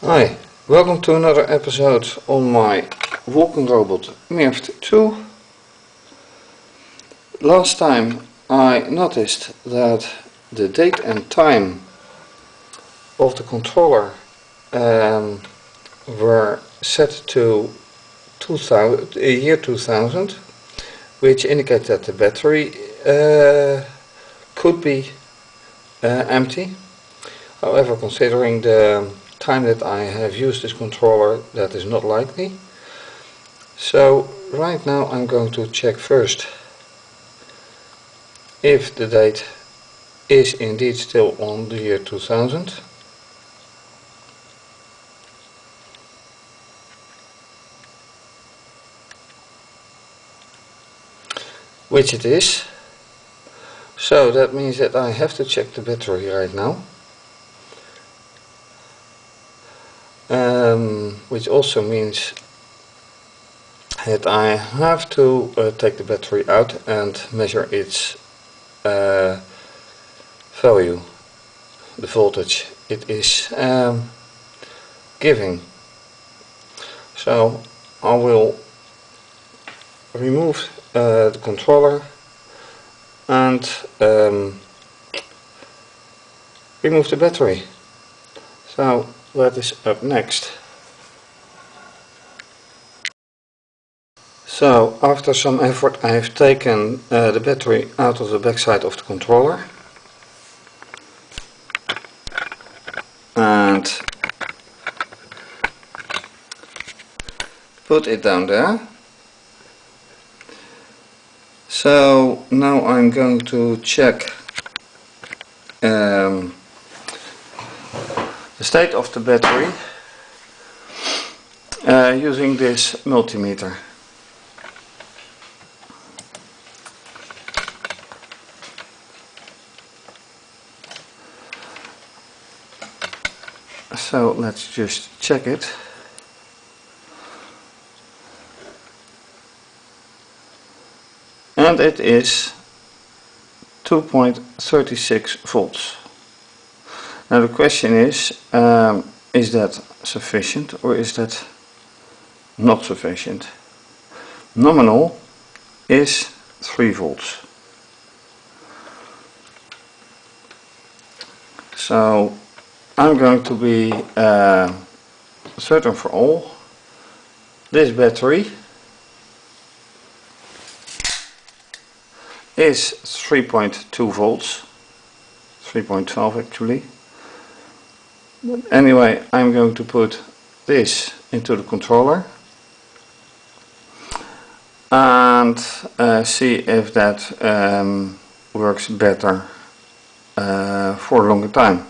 Hi, welcome to another episode on my walking robot Mirft2. Last time I noticed that the date and time of the controller were set to year 2000, which indicates that the battery could be empty. However, considering the time that I have used this controller, that is not likely. So right now I'm going to check first if the date is indeed still on the year 2000. Which it is. So that means that I have to check the battery right now. Which also means that I have to take the battery out and measure its value, the voltage it is giving. So I will remove the controller and remove the battery. So that is up next. So after some effort I have taken the battery out of the backside of the controller and put it down there. So now I'm going to check the state of the battery using this multimeter. So let's just check it. And it is 2.36 volts. Now the question is that sufficient or is that not sufficient? Nominal is 3 volts. So I'm going to be certain for all. This battery is 3.2 volts, 3.12 actually. But anyway, I'm going to put this into the controller and see if that works better for a longer time.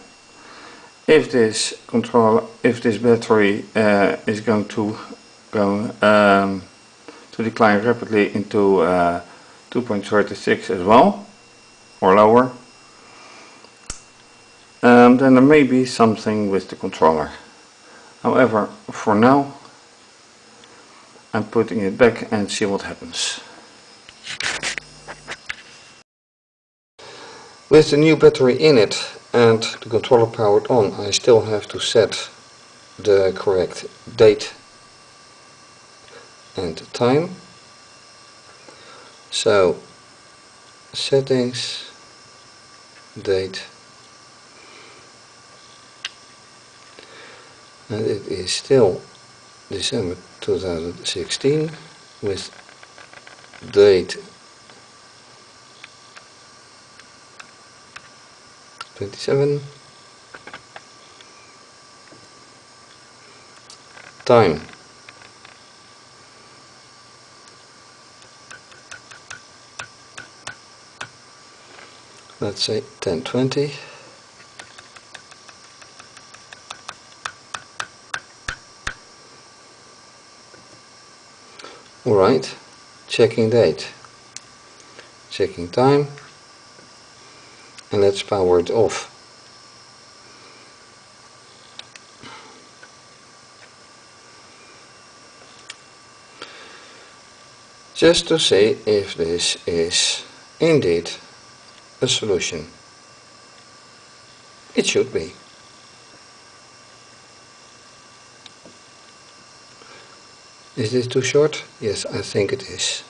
If this battery is going to decline rapidly into 2.36 as well, or lower, then there may be something with the controller. However, for now I'm putting it back and see what happens. With the new battery in it and the controller powered on, I still have to set the correct date and time. So settings, date, and it is still December 2016 with date 27, time let's say 10:20. Alright, checking date, checking time, and let's power it off. Just to see if this is indeed a solution. It should be. Is this too short? Yes, I think it is.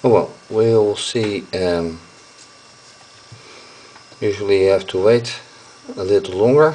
Oh well, we'll see. Usually you have to wait a little longer.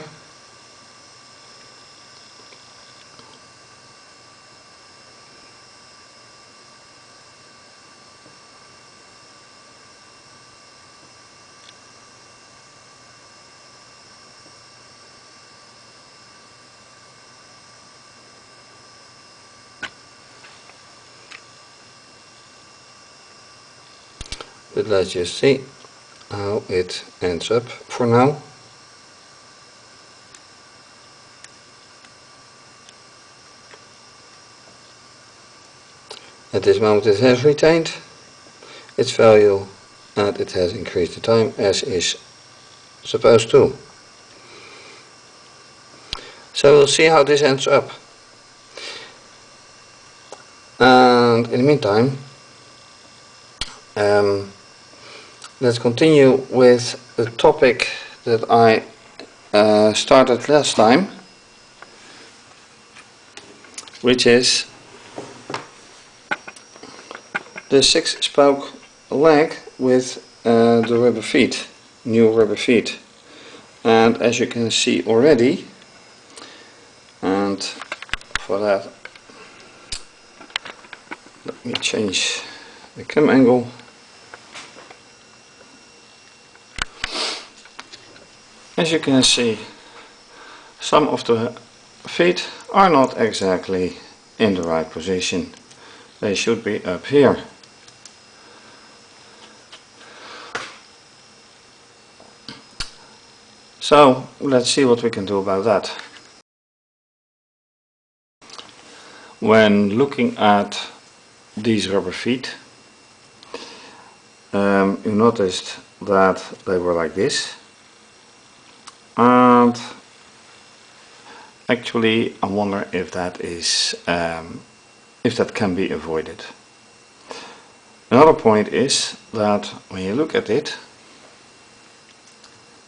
But let's just see how it ends up for now. At this moment it has retained its value and it has increased the time as is supposed to. So we'll see how this ends up. And in the meantime, let's continue with the topic that I started last time, which is the 6-spoke leg with the rubber feet, new rubber feet. And as you can see already, and for that let me change the cam angle. As you can see, some of the feet are not exactly in the right position. They should be up here. So let's see what we can do about that. When looking at these rubber feet, you noticed that they were like this, and actually I wonder if that is if that can be avoided. Another point is that when you look at it,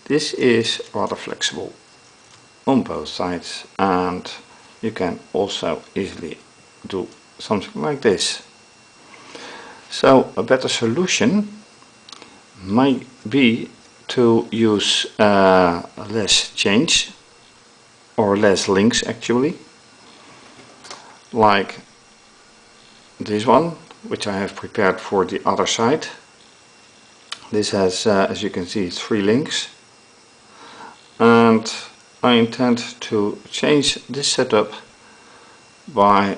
this is rather flexible on both sides, and you can also easily do something like this. So a better solution might be to use less chains or less links actually, like this one, which I have prepared for the other side. This has, as you can see, 3 links, and I intend to change this setup by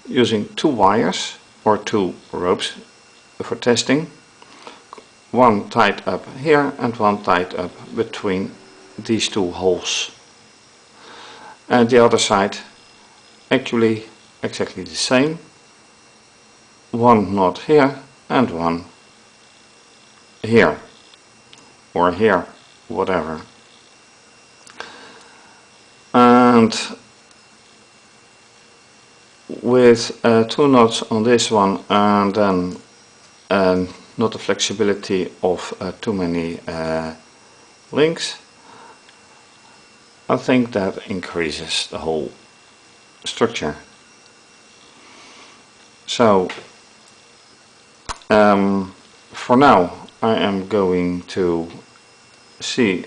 using 2 wires or 2 ropes for testing. One tied up here and one tied up between these 2 holes. And the other side actually exactly the same. One knot here and one here, or here, whatever. And with 2 knots on this one, and then not the flexibility of too many links, I think that increases the whole structure. So for now I am going to see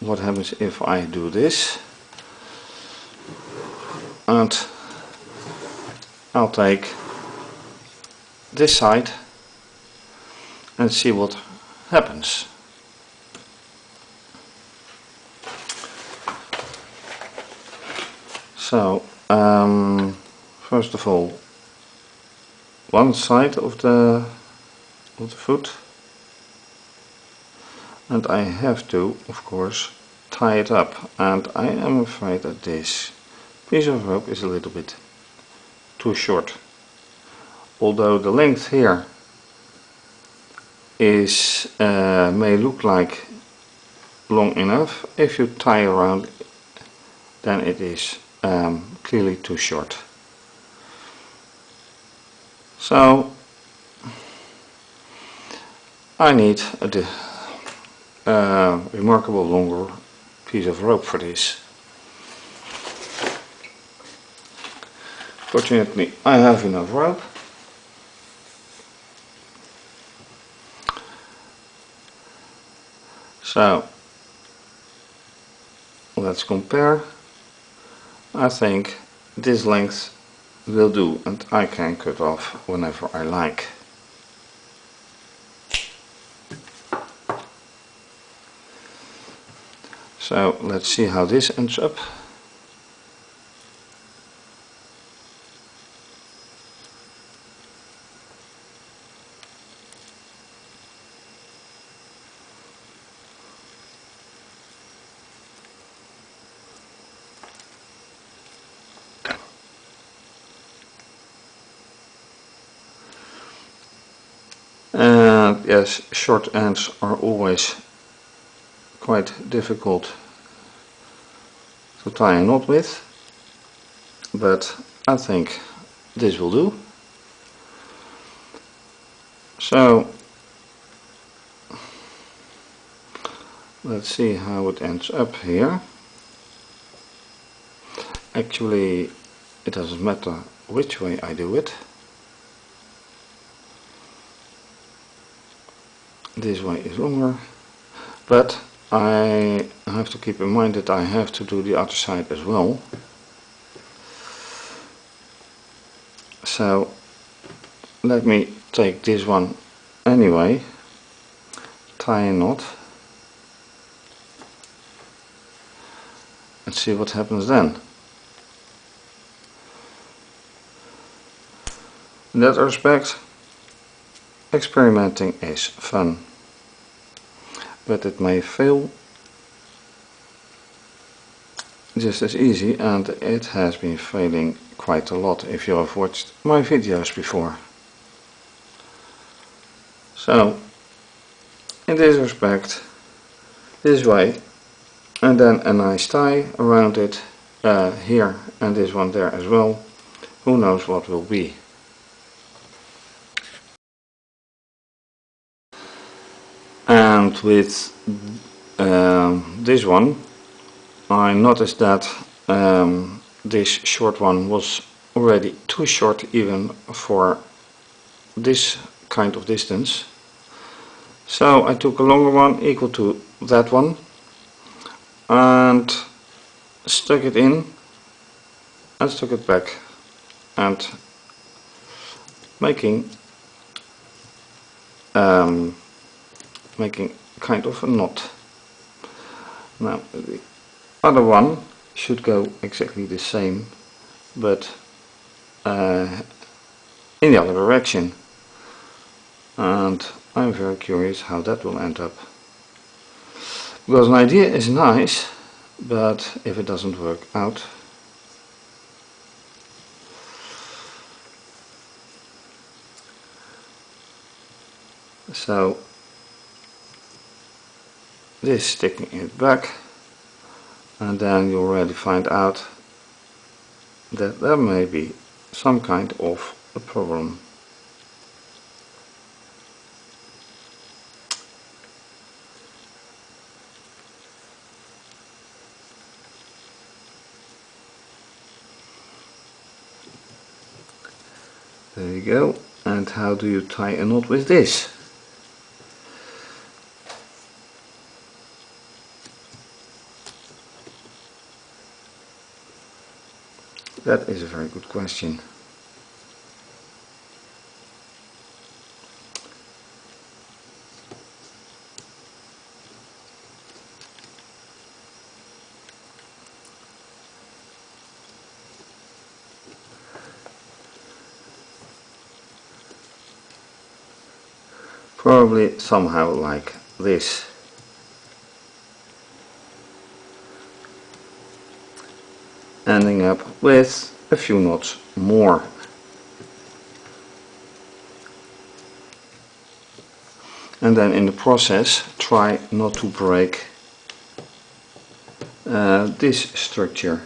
what happens if I do this, and I'll take this side and see what happens. So first of all, one side of the foot, and I have to, of course, tie it up, and I am afraid that this piece of rope is a little bit too short. Although the length here is may look like long enough, if you tie around then it is clearly too short. So I need a remarkable longer piece of rope for this. Fortunately, I have enough rope. So let's compare. I think this length will do, and I can cut off whenever I like. So let's see how this ends up. And yes, short ends are always quite difficult to tie a knot with, but I think this will do. So let's see how it ends up here. Actually, it doesn't matter which way I do it. This way is longer, but I have to keep in mind that I have to do the other side as well. So let me take this one anyway, tie a knot, and see what happens then. In that respect, experimenting is fun, but it may fail just as easy, and it has been failing quite a lot if you have watched my videos before. So in this respect, this way, and then a nice tie around it here, and this one there as well. Who knows what will be. And with this one, I noticed that this short one was already too short even for this kind of distance. So I took a longer one equal to that one and stuck it in and stuck it back, and making kind of a knot. Now the other one should go exactly the same, but in the other direction, and I'm very curious how that will end up, because an idea is nice, but if it doesn't work out, so this sticking it back, and then you already find out that there may be some kind of a problem. There you go. And how do you tie a knot with this? That is a very good question. Probably somehow like this. Ending up with a few knots more. And then in the process try not to break this structure,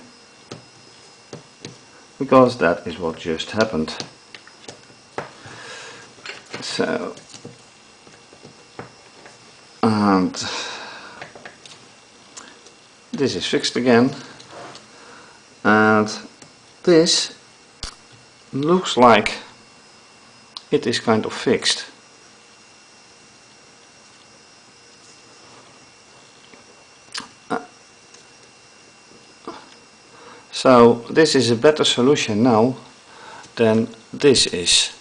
because that is what just happened. So this is fixed again, and this looks like it is kind of fixed. So this is a better solution now than this is.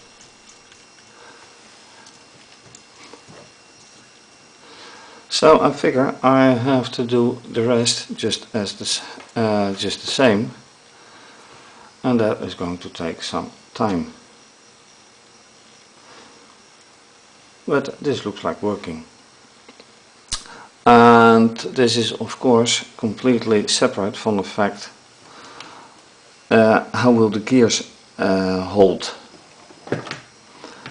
So I figure I have to do the rest just as this, just the same, and that is going to take some time. But this looks like working. And this is of course completely separate from the fact how will the gears hold,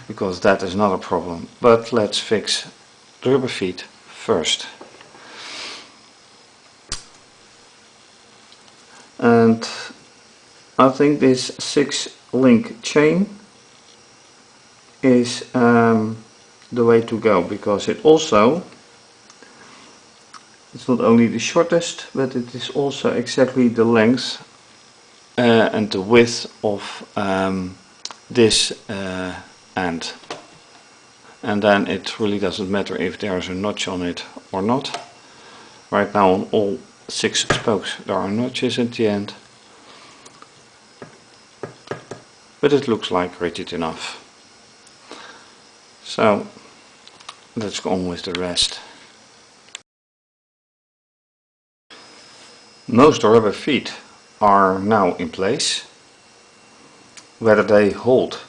because that is not a problem. But let's fix the rubber feet first. And I think this 6-link chain is the way to go, because it also, it's not only the shortest, but it is also exactly the length and the width of this end. And then it really doesn't matter if there is a notch on it or not. Right now on all 6 spokes there are notches at the end, but it looks like rigid enough. So let's go on with the rest. Most rubber feet are now in place. Whether they hold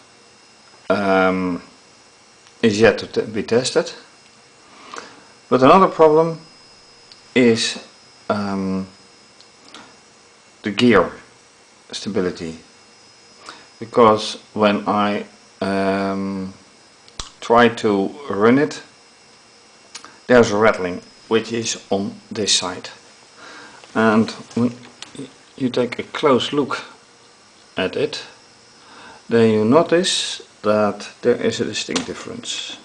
is yet to be tested. But another problem is the gear stability, because when I try to run it, there's a rattling which is on this side, and when you take a close look at it, then you notice that there is a distinct difference.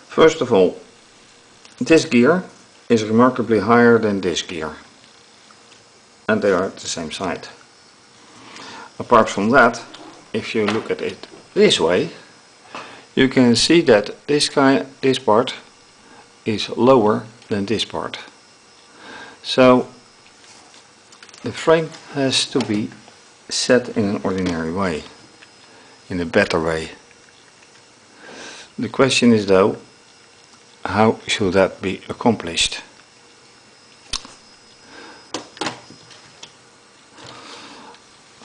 First of all, this gear is remarkably higher than this gear, and they are at the same side. Apart from that, if you look at it this way, you can see that this part is lower than this part. So the frame has to be set in an ordinary way, in a better way. The question is though, how should that be accomplished?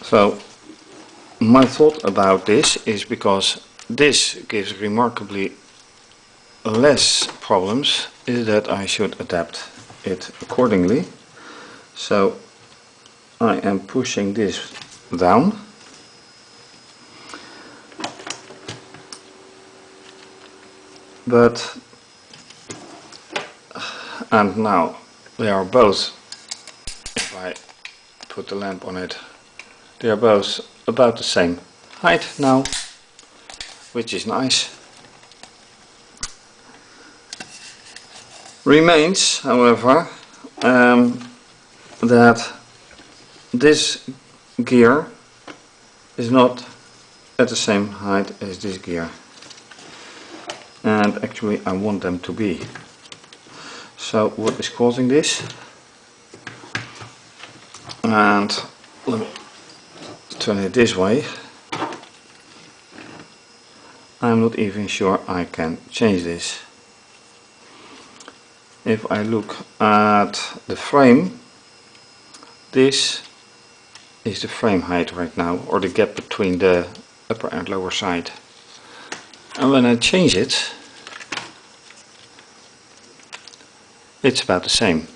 So my thought about this is, because this gives remarkably less problems, is that I should adapt it accordingly. So I am pushing this down, and now they are both, if I put the lamp on it, they are both about the same height now, which is nice. Remains, however, that this gear is not at the same height as this gear, and actually I want them to be. So what is causing this? And let me turn it this way. I'm not even sure I can change this. If I look at the frame, this is the frame height right now, or the gap between the upper and lower side. And when I change it, it's about the same.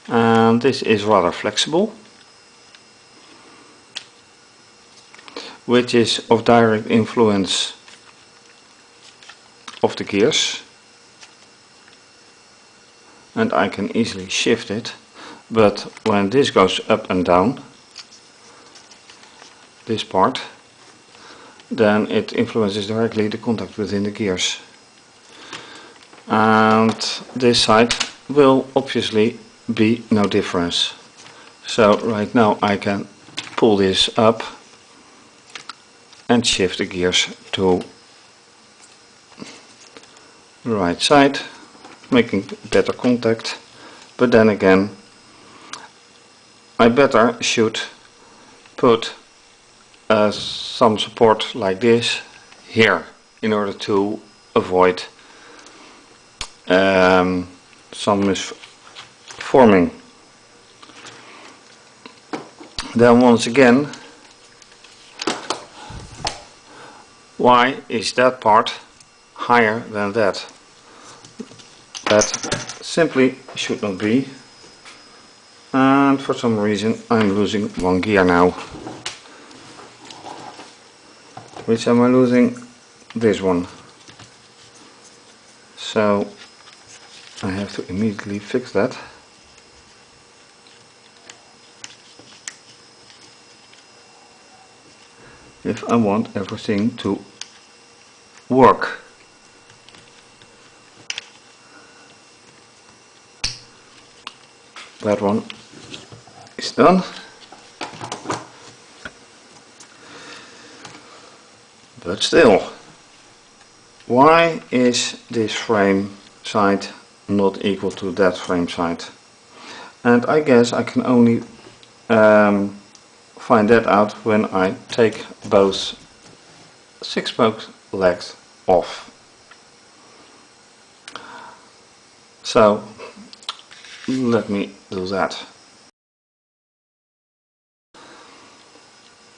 And this is rather flexible, which is of direct influence of the gears, and I can easily shift it. But when this goes up and down, this part, then it influences directly the contact within the gears. and this side will obviously be no difference. So right now I can pull this up and shift the gears to the right side, making better contact. But then again, I better should put some support like this here in order to avoid some misforming. Then once again, why is that part higher than that? That simply should not be, and for some reason I'm losing one gear now. Which am I losing? This one. So I have to immediately fix that. If I want everything to work. That one is done. But still, why is this frame side not equal to that frame side? And I guess I can only find that out when I take both 6-spoke legs off. So let me do that.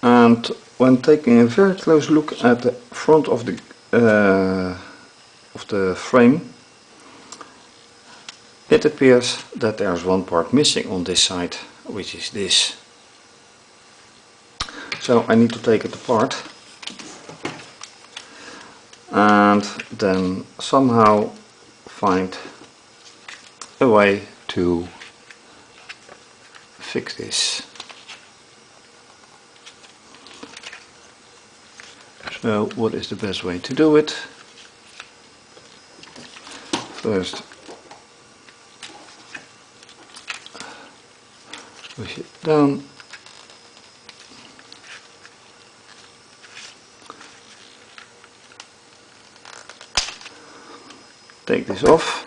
And when taking a very close look at the front of the frame, it appears that there's one part missing on this side, which is this. So I need to take it apart and then somehow find a way to fix this. So what is the best way to do it? First push it down, take this off,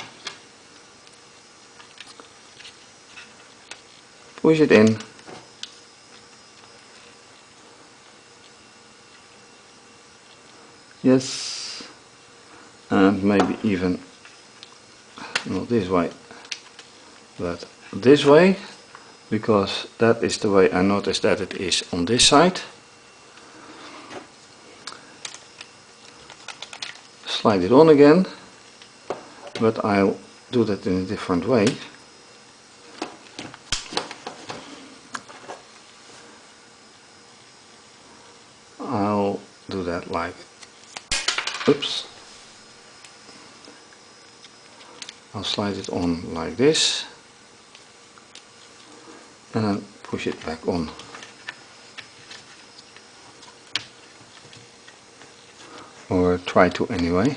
push it in, yes, and maybe even not this way but this way, because that is the way I noticed that it is on this side. Slide it on again, but I'll do that in a different way. I'll do that like, oops, I'll slide it on like this and then push it back on. Or try to anyway.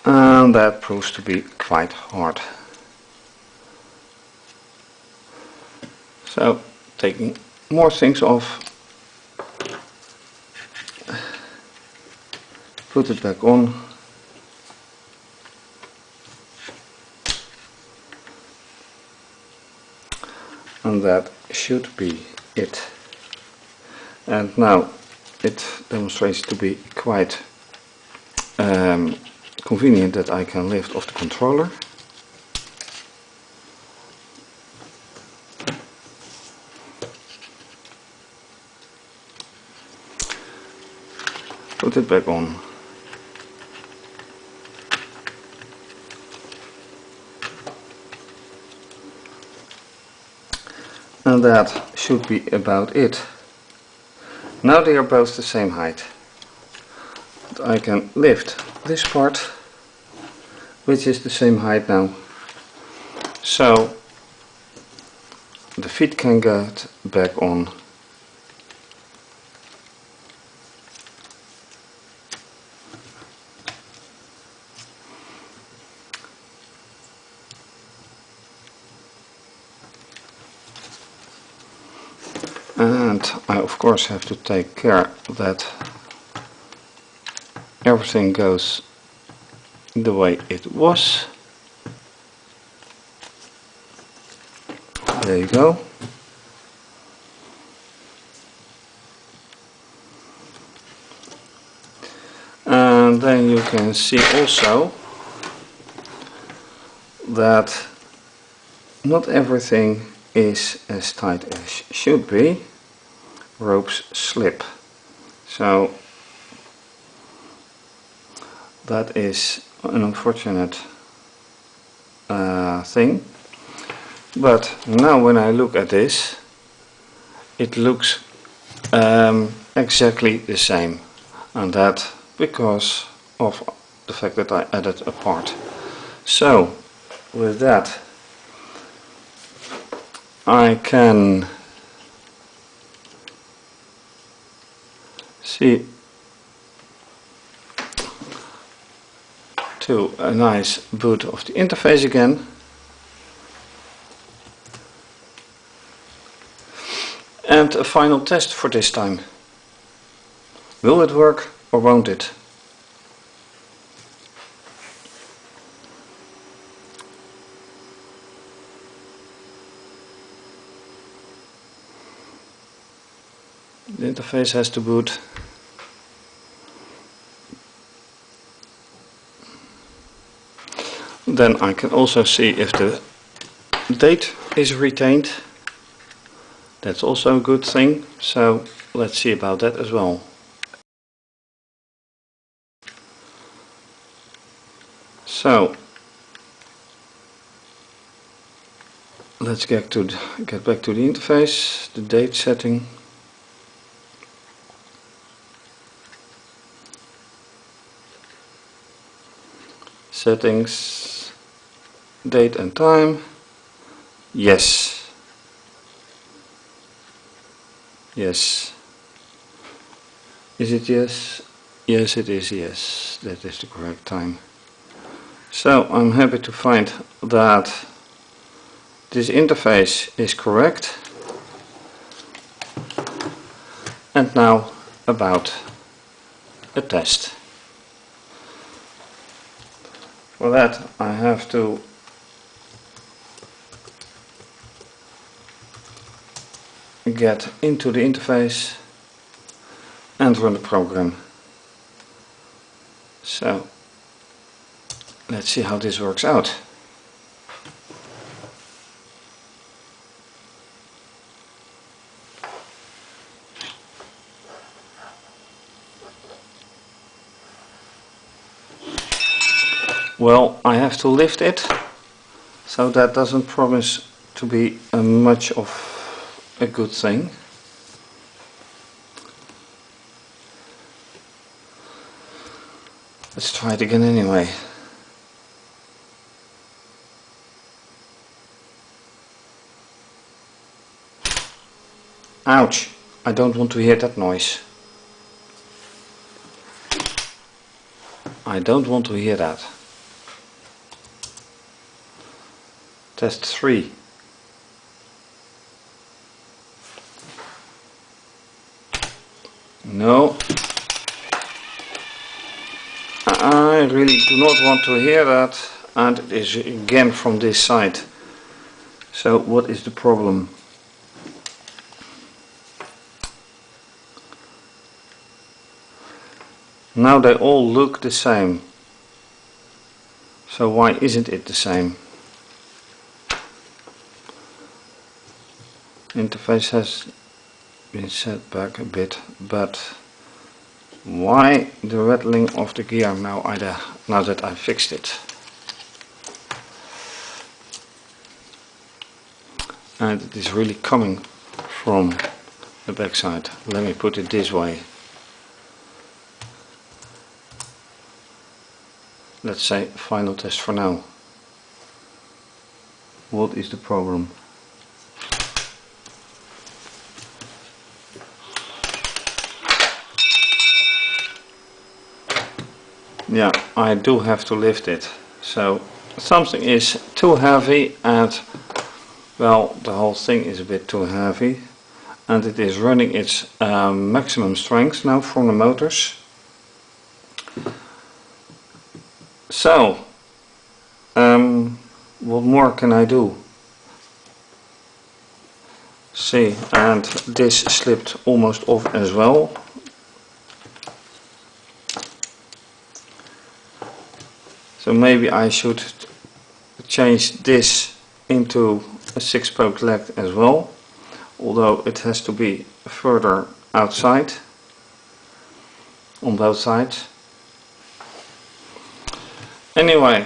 And that proves to be quite hard. So, taking more things off, put it back on, and that should be it. And now it demonstrates to be quite convenient that I can lift off the controller. Put it back on. And that should be about it. Now they are both the same height. that I can lift this part, which is the same height now. So the feet can get back on. And I of course have to take care that everything goes the way it was. There you go. And then you can see also that not everything is as tight as should be. Ropes slip. So that is an unfortunate thing. But now when I look at this, it looks exactly the same. And that because of the fact that I added a part. So with that I can see to a nice boot of the interface again. And a final test for this time. Will it work or won't it? The interface has to boot. Then I can also see if the date is retained. That's also a good thing, so let's see about that as well. So let's get back to the interface, the date setting. Settings, date and time. Yes. Yes. Is it yes? Yes, it is yes. That is the correct time. So I'm happy to find that this interface is correct. And now about a test. For that I have to get into the interface and run the program. So let's see how this works out. Well, I have to lift it, so that doesn't promise to be much of a good thing. Let's try it again anyway. Ouch! I don't want to hear that noise. I don't want to hear that. Test 3. No. I really do not want to hear that, and it is again from this side. So what is the problem? Now they all look the same. So why isn't it the same? Interface has been set back a bit, but why the rattling of the gear now that I fixed it? And it is really coming from the backside. Let me put it this way. let's say final test for now. What is the problem? Yeah, I do have to lift it. So something is too heavy, and well, the whole thing is a bit too heavy, and it is running its maximum strength now from the motors. So what more can I do? See, and this slipped almost off as well. So maybe I should change this into a 6-spoke leg as well, although it has to be further outside on both sides. Anyway,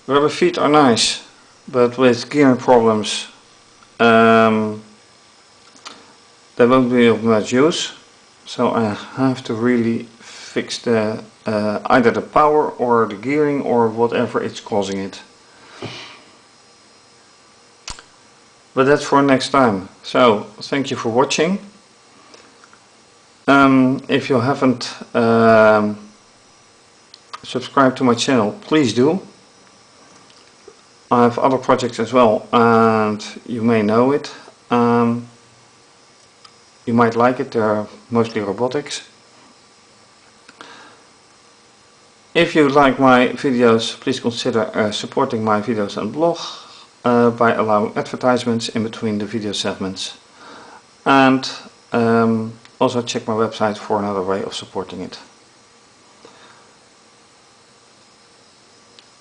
rubber feet are nice, but with gearing problems they won't be of much use, so I have to really fix the either the power or the gearing or whatever it's causing it. But that's for next time. So thank you for watching. If you haven't subscribed to my channel, please do. I have other projects as well, and you may know it. You might like it. They're mostly robotics. If you like my videos, please consider supporting my videos and blog by allowing advertisements in between the video segments, and also check my website for another way of supporting it.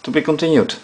To be continued.